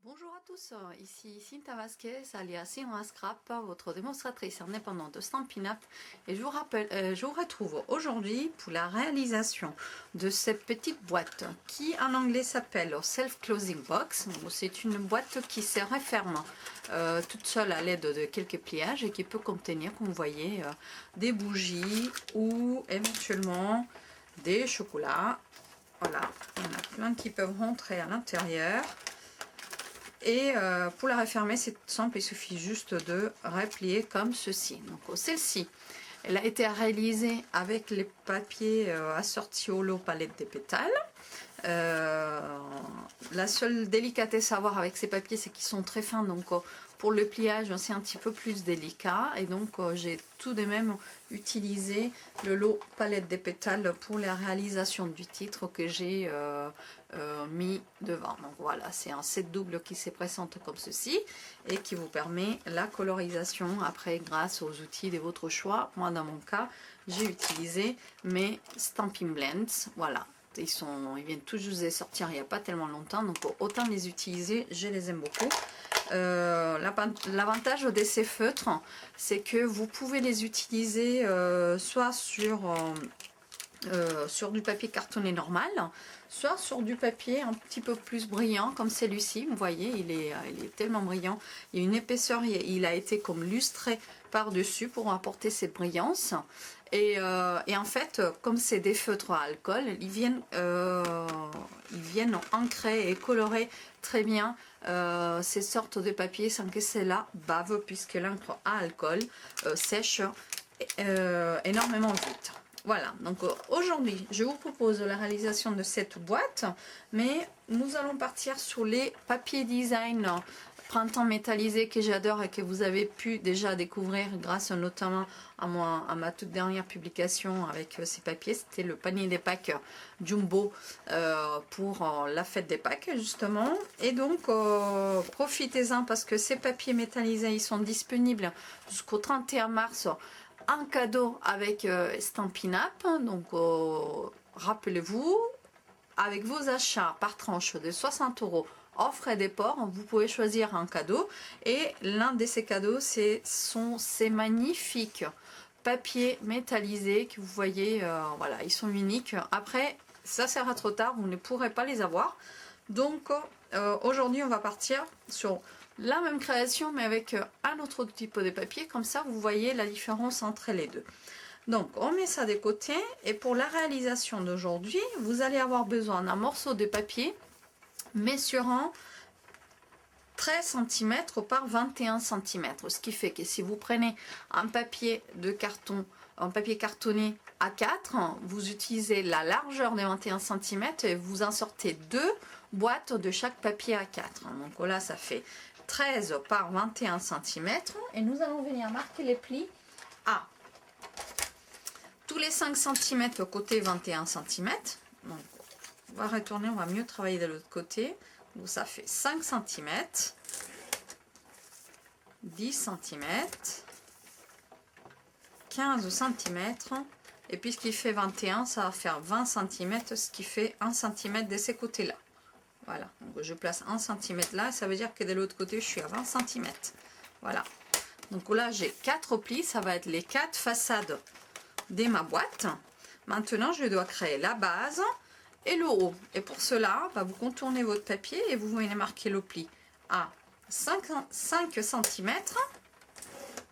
Bonjour à tous, ici Cinta Vasquez, alias Cinta Scrap, votre démonstratrice indépendante de Stampin' Up, et je vous retrouve aujourd'hui pour la réalisation de cette petite boîte qui en anglais s'appelle Self Closing Box. C'est une boîte qui se referme toute seule à l'aide de quelques pliages et qui peut contenir, comme vous voyez, des bougies ou éventuellement des chocolats. Voilà, il y en a plein qui peuvent rentrer à l'intérieur. Et pour la refermer, c'est simple, il suffit juste de replier comme ceci. Donc celle-ci, elle a été réalisée avec les papiers assortis au lot palette des pétales. La seule délicatesse à avoir avec ces papiers, c'est qu'ils sont très fins, donc pour le pliage c'est un petit peu plus délicat, et donc j'ai tout de même utilisé le lot palette des pétales pour la réalisation du titre que j'ai mis devant. Donc voilà, c'est un set double qui se présente comme ceci et qui vous permet la colorisation après grâce aux outils de votre choix. Moi dans mon cas, j'ai utilisé mes Stampin' Blends, voilà. Ils viennent tout juste de sortir il n'y a pas tellement longtemps, donc autant les utiliser, je les aime beaucoup. L'avantage de ces feutres, c'est que vous pouvez les utiliser soit sur du papier cartonné normal, soit sur du papier un petit peu plus brillant comme celui-ci. Vous voyez, il est tellement brillant, il y a une épaisseur, il a été comme lustré par dessus pour apporter cette brillance. Et en fait, comme c'est des feutres à alcool, ils viennent ancrer et colorer très bien ces sortes de papiers sans que cela bave, puisque l'encre à alcool sèche énormément vite. Voilà, donc aujourd'hui je vous propose la réalisation de cette boîte, mais nous allons partir sur les papiers design printemps métallisé que j'adore et que vous avez pu déjà découvrir grâce notamment à ma toute dernière publication avec ces papiers. C'était le panier des Pâques Jumbo pour la fête des Pâques justement. Et donc profitez-en parce que ces papiers métallisés ils sont disponibles jusqu'au 31 mars en cadeau avec Stampin' Up. Donc rappelez-vous, avec vos achats par tranche de 60 € hors frais des ports, vous pouvez choisir un cadeau, et l'un de ces cadeaux sont ces magnifiques papiers métallisés que vous voyez. Voilà, ils sont uniques. Après ça sera trop tard, vous ne pourrez pas les avoir. Donc aujourd'hui on va partir sur la même création mais avec un autre type de papier, comme ça vous voyez la différence entre les deux. Donc on met ça de côté, et pour la réalisation d'aujourd'hui vous allez avoir besoin d'un morceau de papier mesurant 13 cm par 21 cm, ce qui fait que si vous prenez un papier de carton, un papier cartonné A4, vous utilisez la largeur de 21 cm et vous en sortez deux boîtes de chaque papier A4. Donc là ça fait 13 par 21 cm, et nous allons venir marquer les plis à tous les 5 cm côté 21 cm. Donc on va retourner, on va mieux travailler de l'autre côté. Donc ça fait 5 cm, 10 cm, 15 cm, et puisqu'il fait 21, ça va faire 20 cm, ce qui fait 1 cm de ces côtés-là. Voilà, donc je place 1 cm là, ça veut dire que de l'autre côté, je suis à 20 cm. Voilà, donc là j'ai 4 plis, ça va être les 4 façades de ma boîte. Maintenant, je dois créer la base et le haut, et pour cela vous contournez votre papier et vous venez marquer le pli à 5 cm,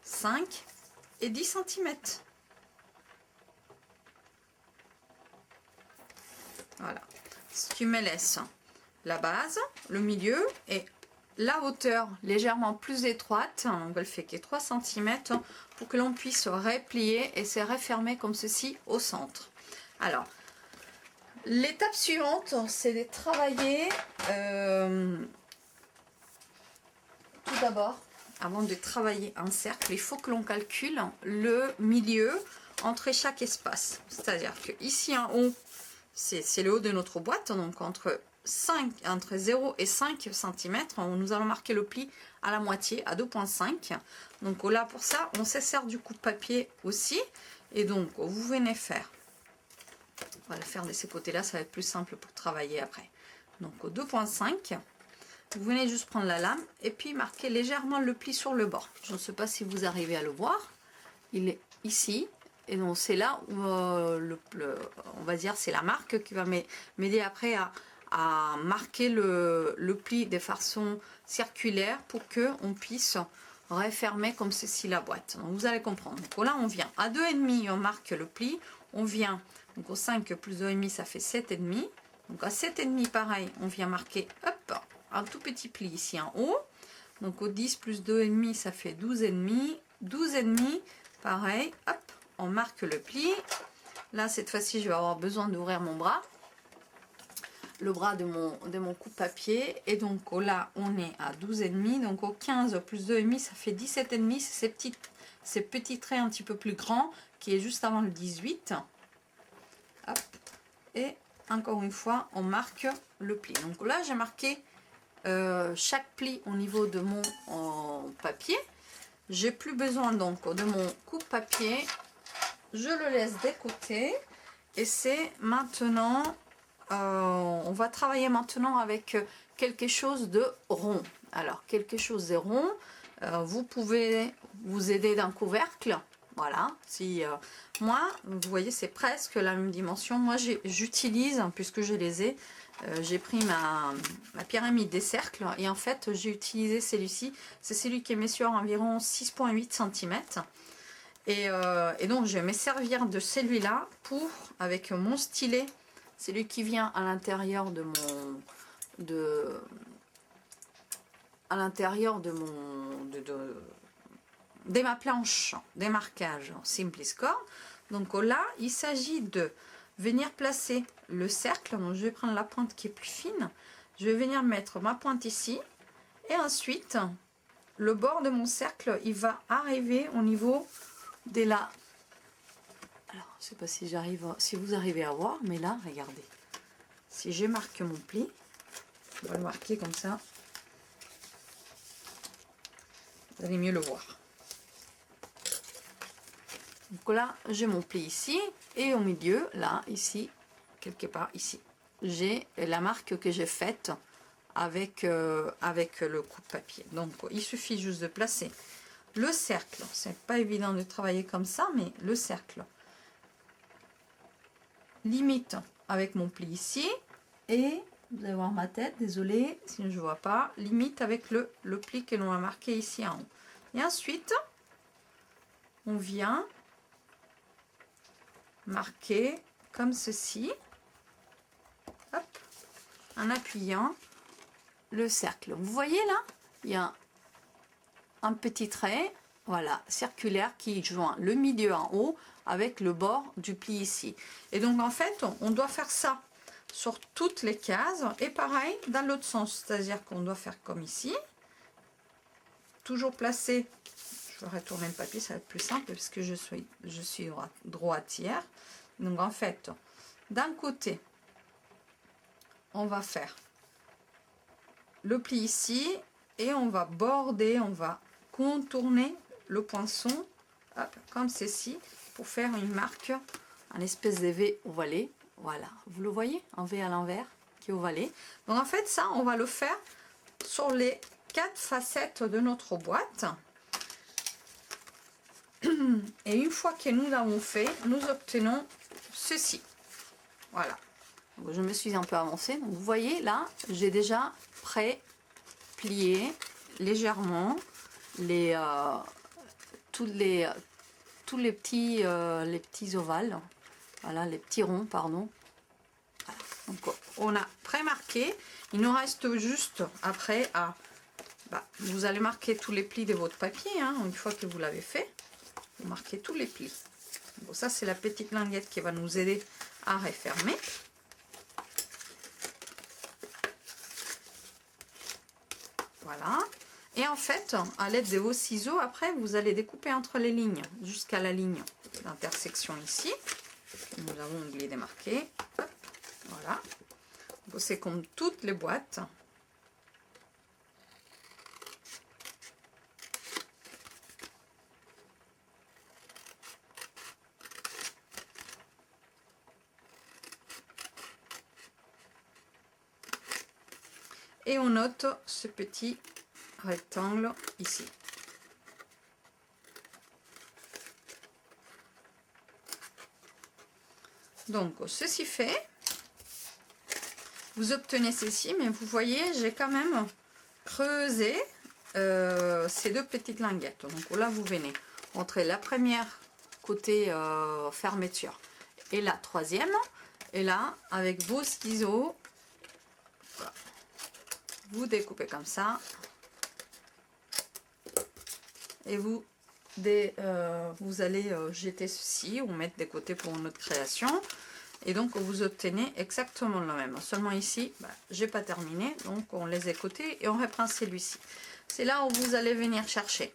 5 et 10 cm. Voilà, ce qui me laisse la base, le milieu et la hauteur légèrement plus étroite, on va le faire que 3 cm pour que l'on puisse replier et se refermer comme ceci au centre. Alors l'étape suivante, c'est de travailler tout d'abord, avant de travailler un cercle, il faut que l'on calcule le milieu entre chaque espace. C'est-à-dire que ici en haut, c'est le haut de notre boîte, donc entre 0 et 5 cm, nous allons marquer le pli à la moitié, à 2,5. Donc là, pour ça, on se sert du coup de papier aussi. Et donc, vous venez faire, on va le faire de ces côtés-là, ça va être plus simple pour travailler après. Donc 2,5, vous venez juste prendre la lame et puis marquer légèrement le pli sur le bord. Je ne sais pas si vous arrivez à le voir. Il est ici. Et donc c'est là où on va dire c'est la marque qui va m'aider après à marquer le pli de façon circulaire pour que on puisse refermer comme ceci la boîte. Donc vous allez comprendre. Donc là on vient à 2,5, on marque le pli. On vient donc au 5 plus 2,5 ça fait 7,5. Donc à 7,5 pareil on vient marquer hop, un tout petit pli ici en haut. Donc au 10 plus 2,5 ça fait 12,5. 12,5 pareil hop. On marque le pli. Là, cette fois-ci, je vais avoir besoin d'ouvrir mon bras. Le bras de mon coupe-papier. Et donc là, on est à 12,5. Donc au 15 plus 2,5, ça fait 17,5. C'est ces petits traits un petit peu plus grands qui est juste avant le 18. Hop. Et encore une fois, on marque le pli. Donc là, j'ai marqué chaque pli au niveau de mon papier. J'ai plus besoin donc de mon coupe-papier. Je le laisse de côté et c'est maintenant, on va travailler maintenant avec quelque chose de rond. Alors, quelque chose de rond, vous pouvez vous aider d'un couvercle. Voilà, si moi, vous voyez, c'est presque la même dimension. Moi, j'utilise, puisque je les ai, j'ai pris ma pyramide des cercles et en fait, j'ai utilisé celui-ci. C'est celui qui est sur environ 6,8 cm. Et donc je vais me servir de celui-là pour, avec mon stylet, celui qui vient à l'intérieur de ma planche démarquage Simpliscore. Donc là, il s'agit de venir placer le cercle. Donc je vais prendre la pointe qui est plus fine. Je vais venir mettre ma pointe ici. Et ensuite, le bord de mon cercle, il va arriver au niveau de la... Alors, je ne sais pas si vous arrivez à voir, mais là, regardez. Si je marque mon pli, on va le marquer comme ça. Vous allez mieux le voir. Donc là, j'ai mon pli ici. Et au milieu, là, ici, quelque part ici, j'ai la marque que j'ai faite avec le coupe-papier. Donc, il suffit juste de placer le cercle. C'est pas évident de travailler comme ça, mais le cercle. Limite avec mon pli ici. Et vous allez voir ma tête, désolé si je ne vois pas. Limite avec le pli que l'on a marqué ici en haut. Et ensuite, on vient marquer comme ceci. Hop, en appuyant le cercle. Vous voyez là, il y a un petit trait, voilà, circulaire qui joint le milieu en haut avec le bord du pli ici. Et donc en fait, on doit faire ça sur toutes les cases et pareil dans l'autre sens, c'est-à-dire qu'on doit faire comme ici, toujours placer. Je vais retourner le papier, ça va être plus simple parce que je suis droitière. Donc en fait, d'un côté, on va faire le pli ici et on va border, on va contourner le poinçon, hop, comme ceci, pour faire une marque, un espèce de V ovalé. Voilà, vous le voyez, un V à l'envers qui est ovalé. Donc en fait, ça, on va le faire sur les 4 facettes de notre boîte. Et une fois que nous l'avons fait, nous obtenons ceci. Voilà. Donc, je me suis un peu avancée. Donc, vous voyez, là, j'ai déjà pré-plié légèrement tous les petits ovales. Voilà, les petits ronds, pardon. Voilà. Donc, on a pré-marqué. Il nous reste juste après à... vous allez marquer tous les plis de votre papier, hein, une fois que vous l'avez fait. Vous marquez tous les plis. Bon, ça, c'est la petite languette qui va nous aider à refermer. Voilà. Et en fait, à l'aide de vos ciseaux, après, vous allez découper entre les lignes, jusqu'à la ligne d'intersection ici. Nous avons oublié de marquer. Hop, voilà. C'est comme toutes les boîtes. et on note ce petit rectangle ici. Donc ceci fait, vous obtenez ceci, mais vous voyez, j'ai quand même creusé ces deux petites linguettes. Donc là, vous venez entrer la première côté fermeture et la troisième. Et là, avec vos ciseaux, voilà, vous découpez comme ça. Et vous allez jeter ceci ou mettre des côtés pour une autre création. Et donc, vous obtenez exactement le même. Seulement ici, j'ai pas terminé. Donc, on les a côtés et on reprend celui-ci. C'est là où vous allez venir chercher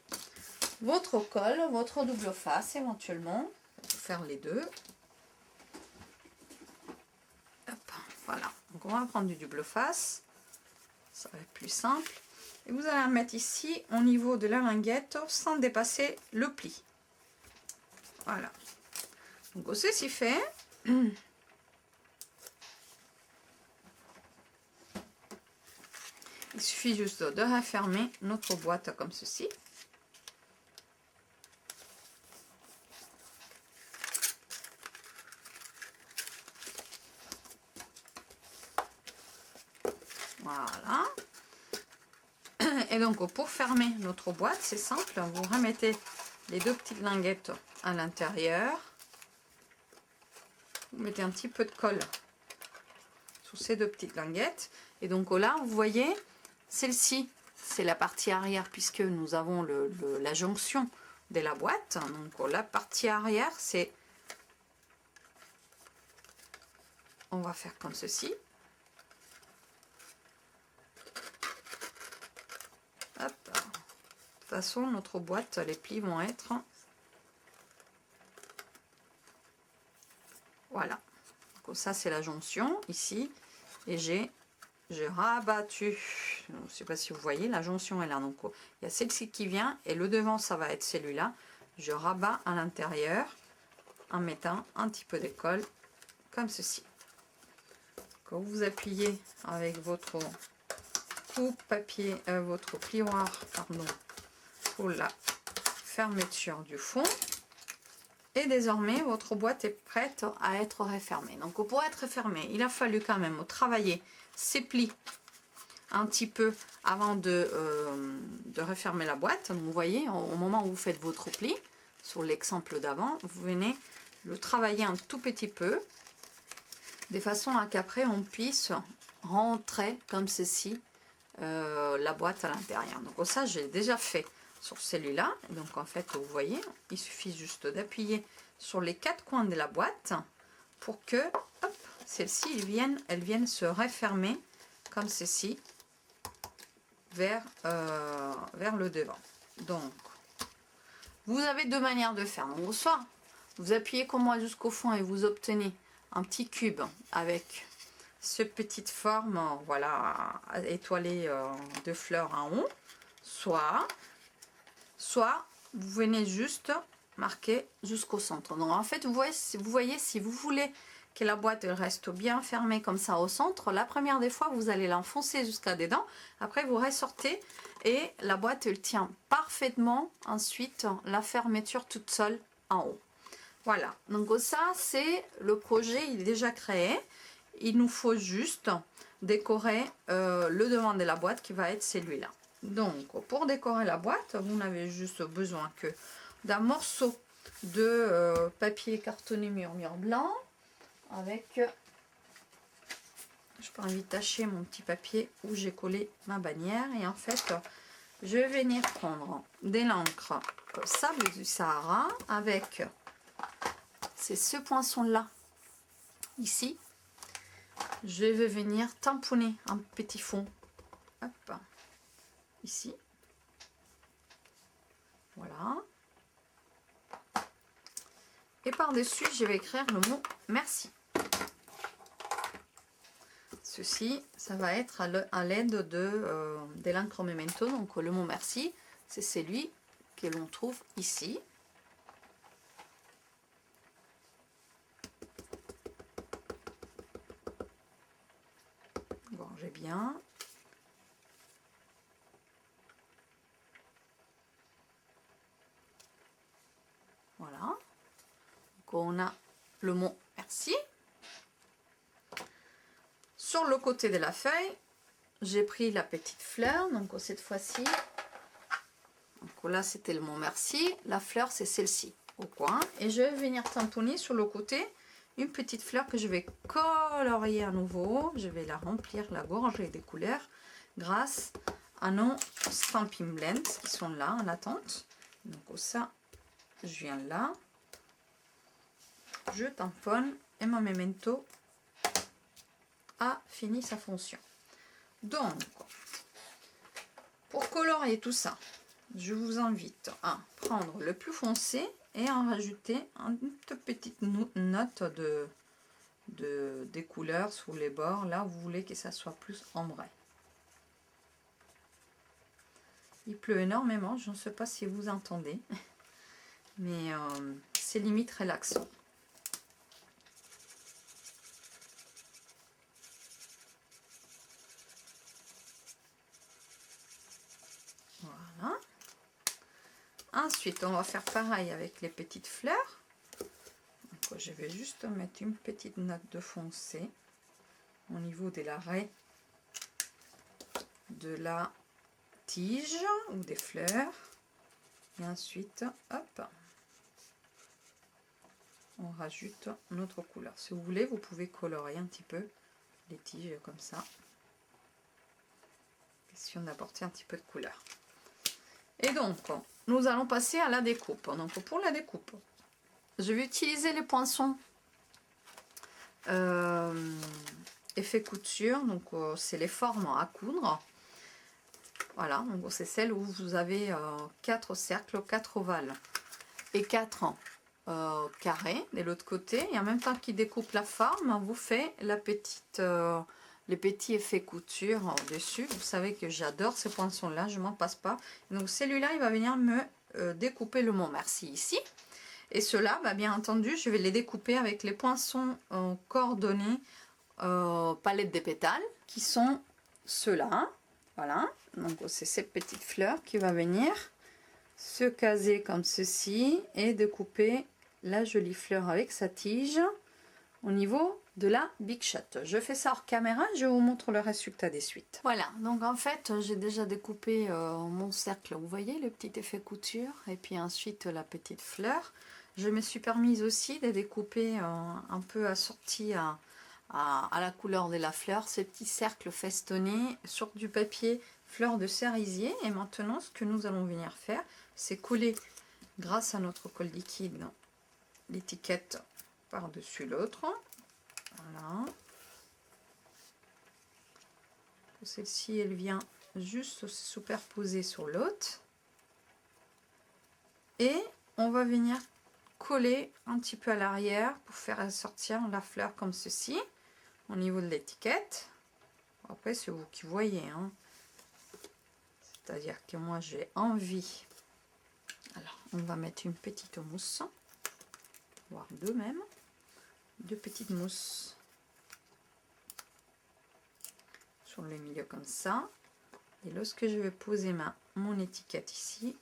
votre colle, votre double face éventuellement. On va faire les deux. Hop, voilà. Donc, on va prendre du double face. Ça va être plus simple. Et vous allez mettre ici au niveau de la linguette sans dépasser le pli. Voilà. Donc, ceci fait. Il suffit juste de refermer notre boîte comme ceci. Voilà. Et donc pour fermer notre boîte, c'est simple, vous remettez les deux petites linguettes à l'intérieur. Vous mettez un petit peu de colle sur ces deux petites linguettes. Et donc là, vous voyez, celle-ci, c'est la partie arrière puisque nous avons la jonction de la boîte. Donc la partie arrière, c'est... On va faire comme ceci. Hop. De toute façon, notre boîte, les plis vont être... Voilà. Donc ça, c'est la jonction ici. Et j'ai rabattu. Je ne sais pas si vous voyez, la jonction est là. Donc il y a celle-ci qui vient et le devant, ça va être celui-là. Je rabats à l'intérieur en mettant un petit peu de colle comme ceci. Quand vous appuyez avec votre coupe-papier, votre plioir, pardon, pour la fermeture du fond. Et désormais, votre boîte est prête à être refermée. Donc, pour être refermée, il a fallu quand même travailler ces plis un petit peu avant de refermer la boîte. Donc, vous voyez, au moment où vous faites votre pli, sur l'exemple d'avant, vous venez le travailler un tout petit peu, de façon à qu'après, on puisse rentrer comme ceci la boîte à l'intérieur. Donc, ça, j'ai déjà fait sur celui-là. Donc en fait, vous voyez, il suffit juste d'appuyer sur les quatre coins de la boîte pour que celle-ci elle vienne se refermer comme ceci vers le devant. Donc vous avez deux manières de faire. Donc, soit vous appuyez comme moi jusqu'au fond et vous obtenez un petit cube avec ce petite forme, voilà, étoilée de fleurs en haut, soit vous venez juste marquer jusqu'au centre. Donc en fait, vous voyez, si vous voulez que la boîte reste bien fermée comme ça au centre, la première des fois, vous allez l'enfoncer jusqu'à dedans. Après, vous ressortez et la boîte, elle tient parfaitement ensuite la fermeture toute seule en haut. Voilà, donc ça, c'est le projet, il est déjà créé. Il nous faut juste décorer le devant de la boîte qui va être celui-là. Donc, pour décorer la boîte, vous n'avez juste besoin que d'un morceau de papier cartonné murmure blanc avec, je peux vite tâcher mon petit papier où j'ai collé ma bannière. Et en fait, je vais venir prendre de l'encre sable du Sahara avec, c'est ce poinçon-là, ici. Je vais venir tamponner un petit fond. Hop. Ici, voilà, et par dessus je vais écrire le mot merci. Ceci, ça va être à l'aide de l'encre Memento. Donc le mot merci, c'est celui que l'on trouve ici. Bon, j'ai bien. on a le mot merci. Sur le côté de la feuille, j'ai pris la petite fleur, donc cette fois-ci, là c'était le mot merci, la fleur c'est celle-ci au coin, et je vais venir tamponner sur le côté une petite fleur que je vais colorier à nouveau. Je vais la remplir, la gorger des couleurs grâce à nos Stampin' Blends qui sont là en attente. Donc ça, je viens là, je tamponne et mon memento a fini sa fonction. Donc, pour colorier tout ça, je vous invite à prendre le plus foncé et en rajouter une petite note des couleurs sous les bords, là où vous voulez que ça soit plus ombré. Il pleut énormément, je ne sais pas si vous entendez, mais c'est limite relaxant. Voilà. Ensuite, on va faire pareil avec les petites fleurs. Donc, je vais juste mettre une petite note de foncé au niveau de l'arrêt de la tige ou des fleurs. Et ensuite, hop, on rajoute notre couleur. Si vous voulez, vous pouvez colorier un petit peu les tiges comme ça. Question d'apporter un petit peu de couleur. Et donc, nous allons passer à la découpe. Donc, pour la découpe, je vais utiliser les poinçons effet couture. Donc, c'est les formes à coudre. Voilà, donc c'est celle où vous avez 4 cercles, 4 ovales et 4 carrés de l'autre côté. Et en même temps qu'il découpe la forme, vous fait la petite, les petits effets couture au-dessus. Vous savez que j'adore ces poinçons-là, je m'en passe pas. Donc celui-là, il va venir me découper le mot merci ici. Et ceux-là, bah, bien entendu, je vais les découper avec les poinçons coordonnés palette des pétales, qui sont ceux-là. Voilà, donc c'est cette petite fleur qui va venir se caser comme ceci et découper la jolie fleur avec sa tige au niveau de la Big Shot. Je fais ça hors caméra, je vous montre le résultat des suites. Voilà, donc en fait j'ai déjà découpé mon cercle, vous voyez le petit effet couture, et puis ensuite la petite fleur. Je me suis permise aussi de découper un peu assorti à la couleur de la fleur, ces petits cercles festonnés sur du papier fleur de cerisier. Et maintenant ce que nous allons venir faire, c'est coller grâce à notre colle liquide l'étiquette par-dessus l'autre. Voilà. Celle-ci, elle vient juste se superposer sur l'autre. Et on va venir coller un petit peu à l'arrière pour faire sortir la fleur comme ceci au niveau de l'étiquette. Après, c'est vous qui voyez, hein. C'est-à-dire que moi, j'ai envie. Alors, on va mettre une petite mousse, voire deux même. Deux petites mousses sur le milieu comme ça. Et lorsque je vais poser mon étiquette ici,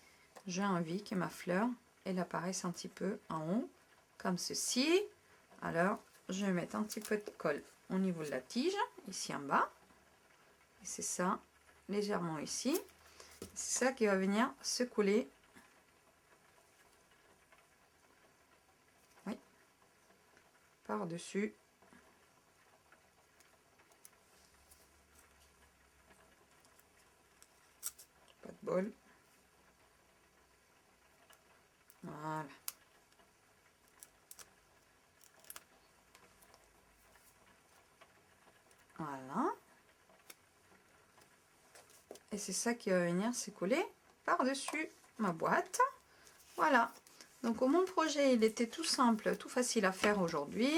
j'ai envie que ma fleur, elle apparaisse un petit peu en haut, comme ceci. Alors, je vais mettre un petit peu de colle au niveau de la tige, ici en bas. Et c'est ça, légèrement ici. C'est ça qui va venir se coller. Oui. Par-dessus. Pas de bol. Voilà. Voilà. Et c'est ça qui va venir se coller par-dessus ma boîte. Voilà. Donc mon projet, il était tout simple, tout facile à faire aujourd'hui.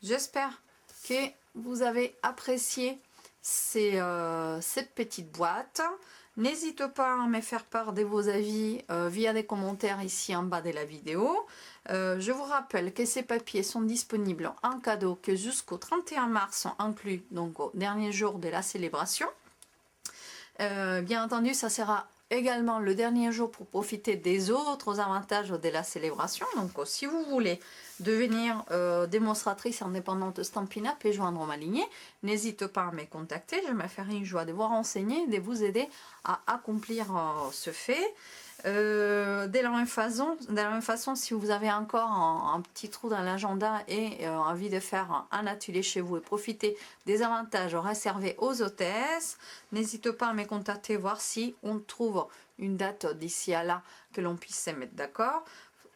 J'espère que vous avez apprécié cette petite boîte. N'hésitez pas à me faire part de vos avis via des commentaires ici en bas de la vidéo. Je vous rappelle que ces papiers sont disponibles en cadeau que jusqu'au 31 mars sont inclus, donc au dernier jour de la célébration. Bien entendu, ça sera également le dernier jour pour profiter des autres avantages de la célébration. Donc si vous voulez devenir démonstratrice indépendante Stampin' Up et joindre ma lignée, n'hésite pas à me contacter. Je me ferai une joie de vous renseigner et de vous aider à accomplir ce fait. De la même façon, si vous avez encore un petit trou dans l'agenda et envie de faire un atelier chez vous et profiter des avantages réservés aux hôtesses, n'hésitez pas à me contacter, voir si on trouve une date d'ici à là que l'on puisse se mettre d'accord.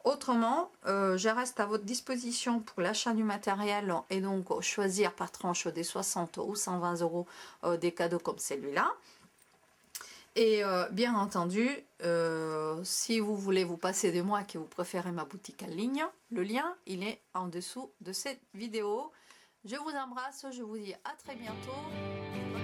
Autrement, je reste à votre disposition pour l'achat du matériel et donc choisir par tranche des 60 ou 120 euros des cadeaux comme celui-là. Et bien entendu, si vous voulez vous passer de moi, que vous préférez ma boutique en ligne, le lien il est en dessous de cette vidéo. Je vous embrasse, je vous dis à très bientôt.